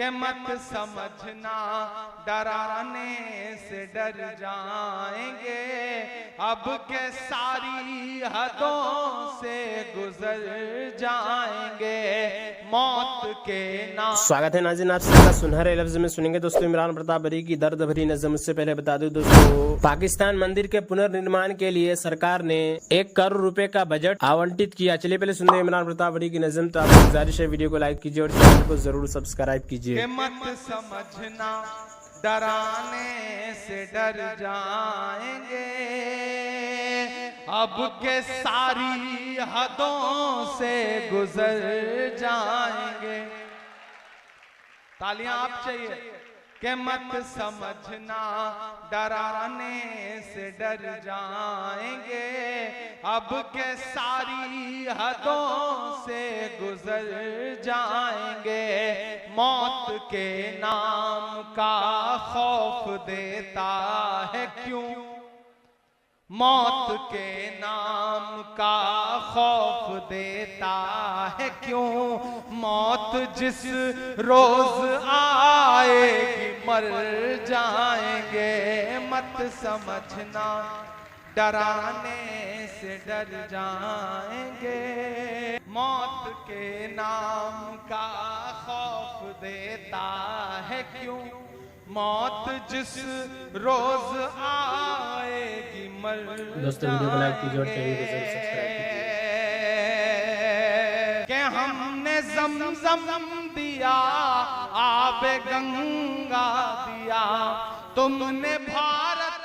के मत समझना डराने से डर जाएंगे, अब के सारी हदों से गुजर जाएंगे मौत के नाम। स्वागत है नाज़रीन, आप सबका सुनहरे लफ्ज में सुनेंगे दोस्तों इमरान प्रताप बरी की दर्द भरी नज़म। उससे पहले बता दूं दोस्तों, पाकिस्तान मंदिर के पुनर्निर्माण के लिए सरकार ने 1 करोड़ रुपए का बजट आवंटित किया। चलिए पहले सुनते हैं इमरान प्रताप बरी की नज़म। तो आपको गुजारिश है वीडियो को लाइक कीजिए और चैनल को जरूर सब्सक्राइब कीजिए। मत समझना डराने से डर जाएंगे, अब के सारी हदों से गुजर जाएंगे। तालियां आप चाहिए। के मत समझना डराने से डर जाएंगे, अब के सारी हदों से गुजर जाएंगे मौत के नाम का खौफ देता है क्यों, मौत के नाम का खौफ देता है क्यों, मौत जिस रोज आएगी मर जाएंगे। मत समझना डराने से डर जाएंगे, मौत के नाम का खौफ देता है क्यों, मौत जिस रोज आएगी मर दोस्तों वीडियो को लाइक कीजिए और चैनल को जरूर सब्सक्राइब कीजिए। के हमने ज़मज़म दिया, आबे गंगा दिया, तुमने भारत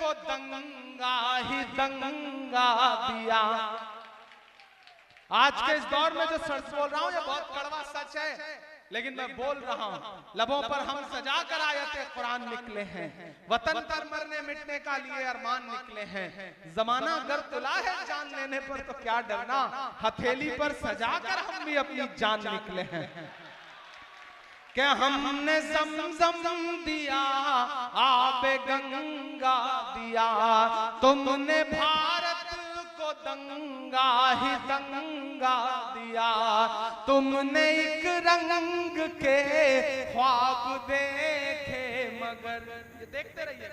को दंगा ही दंगा दिया। आज के इस दौर में जो सच बोल रहा हूं ये बहुत कड़वा सच है, लेकिन मैं बोल रहा हूं। लबों पर हम सजा कर आयते कुरान निकले हैं, वतन पर मरने मिटने का लिए अरमान निकले हैं। जमाना अगर तुला है जान लेने पर तो क्या डरना, हथेली पर सजा कर हम भी अपनी जान निकले हैं। क्या हमने ज़मज़म दिया, आबे गंगा दिया, तुमने भारत को दंगा ही दंगा दिया, तुमने एक रंग के ख्वाब देखे मगर, ये देखते रहिए,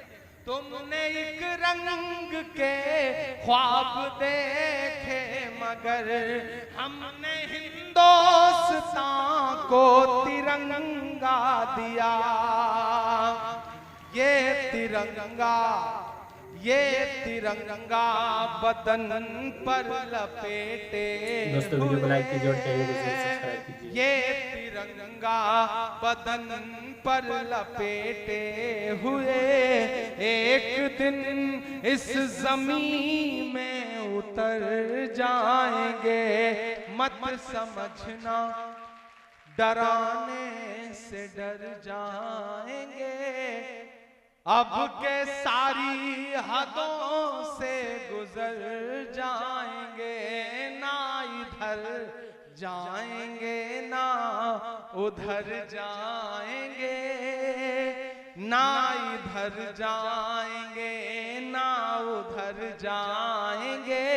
तुमने एक रंग के ख्वाब देखे मगर, हमने हिंदुस्तान को तिरंगा दिया। ये तिरंगा बदन पर लपेटे, दोस्तों वीडियो को लाइक कीजिए और चैनल को सब्सक्राइब कीजिए। ये तिरंगा बदन पर लपेटे हुए एक दिन इस जमीन में उतर जाएंगे। मत समझना डराने से डर जाएंगे, अब के सारी हदों से गुजर जाएंगे। ना इधर जाएंगे ना उधर जाएंगे, ना इधर जाएंगे ना उधर जाएंगे,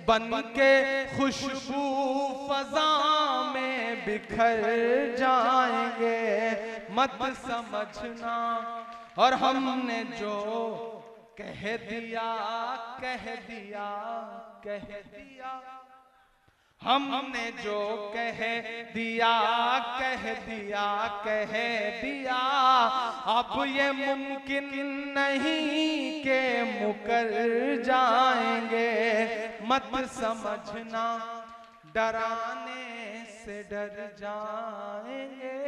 बन के खुशबू फजा में बिखर जाएंगे। मत समझना, और हमने जो कह दिया कह दिया कह दिया, हमने जो कह दिया कह दिया कह दिया, अब ये मुमकिन नहीं के मुकर जाएंगे। मत समझना डराने से डर जाएंगे,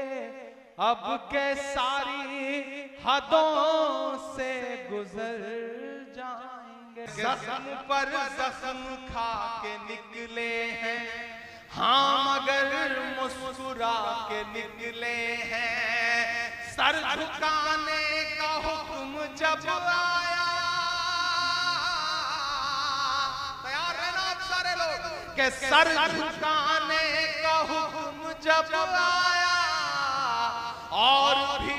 अब के सारी हदों से गुजर जाएंगे। जख्म पर जख्म खा के निकले हैं, हाँ मगर मुस्कुरा के निकले हैं। सर झुकाने का हुक्म जब आया, तैयार रहना आप सारे लोग, के सर झुकाने का हुक्म जब आया, और भी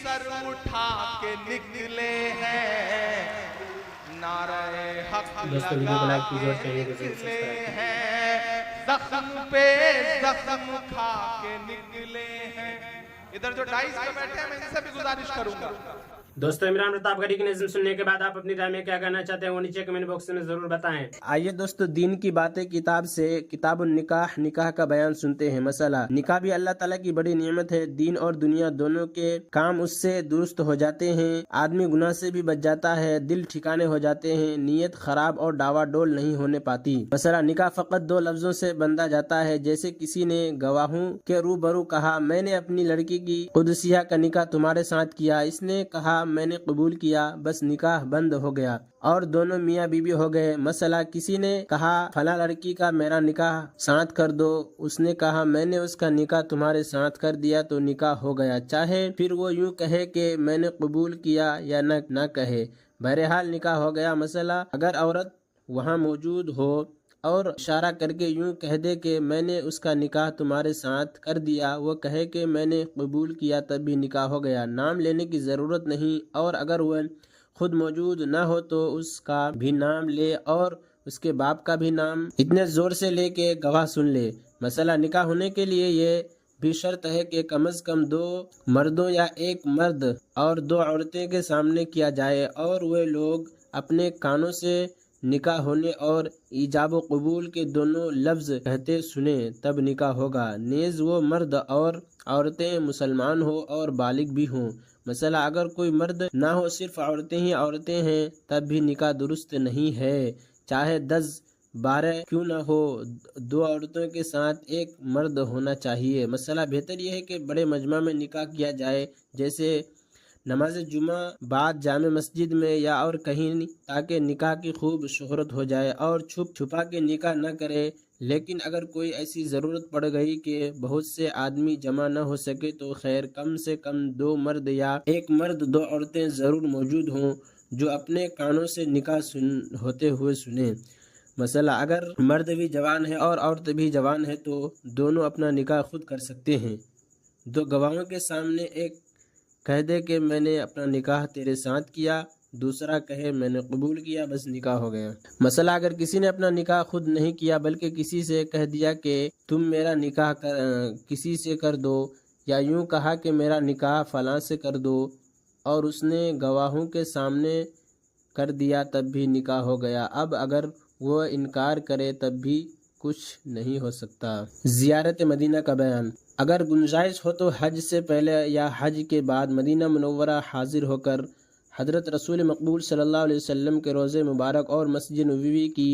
सर उठा के निकले हैं। नारे हक लगा निकले हैं, जख्म पे जख्म खा के निकले हैं। इधर जो डाइस पे बैठे हैं मैं इनसे भी गुजारिश करूंगा। दोस्तों, इमरान प्रताप गढ़ी की नज़्म सुनने के बाद आप अपनी राय में क्या कहना चाहते हैं वो नीचे कमेंट बॉक्स में जरूर बताएं। आइए दोस्तों, दीन की बातें किताब से किताबुन निकाह, निकाह का बयान सुनते हैं। मसला, निकाह भी अल्लाह ताला की बड़ी नेमत है। दीन और दुनिया दोनों के काम उससे दुरुस्त हो जाते हैं। आदमी गुनाह से भी बच जाता है, दिल ठिकाने हो जाते हैं, नीयत खराब और डावाडोल नहीं होने पाती। मसला, निकाह फकत दो लफ्जों से बंधा जाता है। जैसे किसी ने गवाहों के रूबरू कहा, मैंने अपनी लड़की की कुदसिया का निकाह तुम्हारे साथ किया। इसने कहा, मैंने कबूल किया। बस निकाह बंद हो गया और दोनों मियाँ बीबी हो गए। मसला, किसी ने कहा, फला लड़की का मेरा निकाह साथ कर दो। उसने कहा, मैंने उसका निकाह तुम्हारे साथ कर दिया, तो निकाह हो गया। चाहे फिर वो यूं कहे कि मैंने कबूल किया या न कहे, बहरहाल निकाह हो गया। मसला, अगर औरत वहाँ मौजूद हो और इशारा करके यूं कह दे कि मैंने उसका निकाह तुम्हारे साथ कर दिया, वो कहे कि मैंने कबूल किया, तब भी निकाह हो गया। नाम लेने की ज़रूरत नहीं, और अगर वह खुद मौजूद न हो तो उसका भी नाम ले और उसके बाप का भी नाम इतने ज़ोर से ले कि गवाह सुन ले। मसला, निकाह होने के लिए ये भी शर्त है कि कम अज़ कम 2 मर्दों या एक मर्द और 2 औरतें के सामने किया जाए और वे लोग अपने कानों से निकाह होने और ईजाब व कबूल के दोनों लफ्ज कहते सुने, तब निकाह होगा। नेज़ वो मर्द और औरतें मुसलमान हो और बालिग भी हों। मसला, अगर कोई मर्द ना हो, सिर्फ औरतें ही औरतें हैं, तब भी निकाह दुरुस्त नहीं है, चाहे 10-12 क्यों ना हो। 2 औरतों के साथ एक मर्द होना चाहिए। मसला, बेहतर यह है कि बड़े मजमा में निकाह किया जाए, जैसे नमाज जुमा बाद जामे मस्जिद में या और कहीं, ताकि निकाह की खूब शोहरत हो जाए। और छुपा के निकाह न करे। लेकिन अगर कोई ऐसी ज़रूरत पड़ गई कि बहुत से आदमी जमा न हो सके, तो खैर कम से कम 2 मर्द या एक मर्द 2 औरतें ज़रूर मौजूद हों जो अपने कानों से निकाह होते हुए सुने। मसला, अगर मर्द भी जवान है और औरत भी जवान है तो दोनों अपना निकाह खुद कर सकते हैं। 2 गवाहों के सामने एक कह दे कि मैंने अपना निकाह तेरे साथ किया, दूसरा कहे मैंने कबूल किया, बस निकाह हो गया। मसला, अगर किसी ने अपना निकाह खुद नहीं किया बल्कि किसी से कह दिया कि तुम मेरा निकाह किसी से कर दो, या यूं कहा कि मेरा निकाह फलां से कर दो, और उसने गवाहों के सामने कर दिया, तब भी निकाह हो गया। अब अगर वो इनकार करे तब भी कुछ नहीं हो सकता। ज़ियारत मदीना का बयान, अगर गुंजाइश हो तो हज से पहले या हज के बाद मदीना मुनव्वरा हाजिर होकर हज़रत रसूल मकबूल सल्लल्लाहु अलैहि वसल्लम के रोज़े मुबारक और मस्जिद नबवी की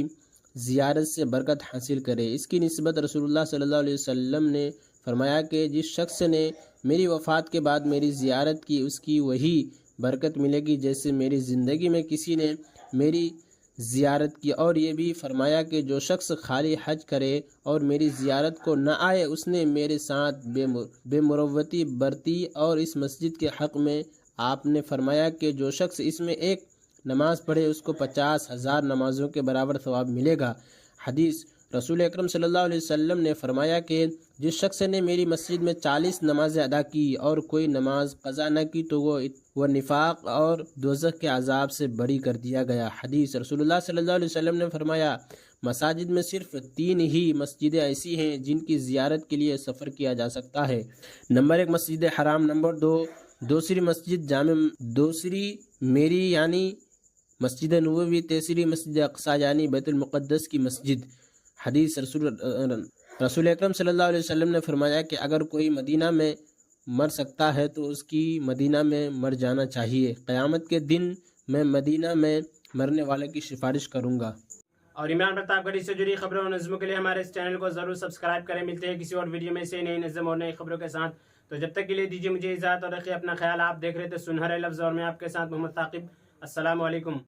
ज़ियारत से बरकत हासिल करे। इसकी निस्बत रसूलुल्लाह सल्लल्लाहु अलैहि वसल्लम ने फरमाया कि जिस शख्स ने मेरी वफ़ात के बाद मेरी ज़ियारत की, उसकी वही बरकत मिलेगी जैसे मेरी ज़िंदगी में किसी ने मेरी ज़ियारत की। और ये भी फरमाया कि जो शख्स खाली हज करे और मेरी ज़ियारत को न आए, उसने मेरे साथ बेमुरव्वती बरती। और इस मस्जिद के हक़ में आपने फरमाया कि जो शख्स इसमें एक नमाज पढ़े, उसको 50,000 नमाजों के बराबर सवाब मिलेगा। हदीस, रसूल अकरम सल्लल्लाहु अलैहि वसल्लम ने फरमाया कि जिस शख्स ने मेरी मस्जिद में 40 नमाज़ें अदा की और कोई नमाज क़ज़ा न की, तो वो निफाक और दोज़ख के अज़ाब से बरी कर दिया गया। हदीस, रसूलुल्लाह सल्लल्लाहु अलैहि वसल्लम ने फरमाया, मसाजिद में सिर्फ 3 ही मस्जिदें ऐसी हैं जिनकी ज़ियारत के लिए सफ़र किया जा सकता है। नंबर 1 मस्जिद हराम, नंबर 2 दूसरी मस्जिद जामे, दूसरी मेरी यानी मस्जिद नबवी, तीसरी मस्जिद अक़सा यानी बैतुल मुक़द्दस की मस्जिद। हदीस, रसूल अकरम सल्लल्लाहु अलैहि वसल्लम ने फरमाया कि अगर कोई मदीना में मर सकता है तो उसकी मदीना में मर जाना चाहिए। क़यामत के दिन मैं मदीना में मरने वाले की सिफारिश करूँगा। और इमरान प्रताप गढ़ी से जुड़ी खबरों और नज़्मों के लिए हमारे इस चैनल को ज़रूर सब्सक्राइब करें। मिलते हैं किसी और वीडियो में से नई नज़्म और नई खबरों के साथ। तो जब तक के लिए दीजिए मुझे इजाज़त और रखिए अपना ख्याल। आप देख रहे थे सुनहरे लफ्ज़ और मैं आपके साथ मोहम्मद ताक़िब। अस्सलामु अलैकुम।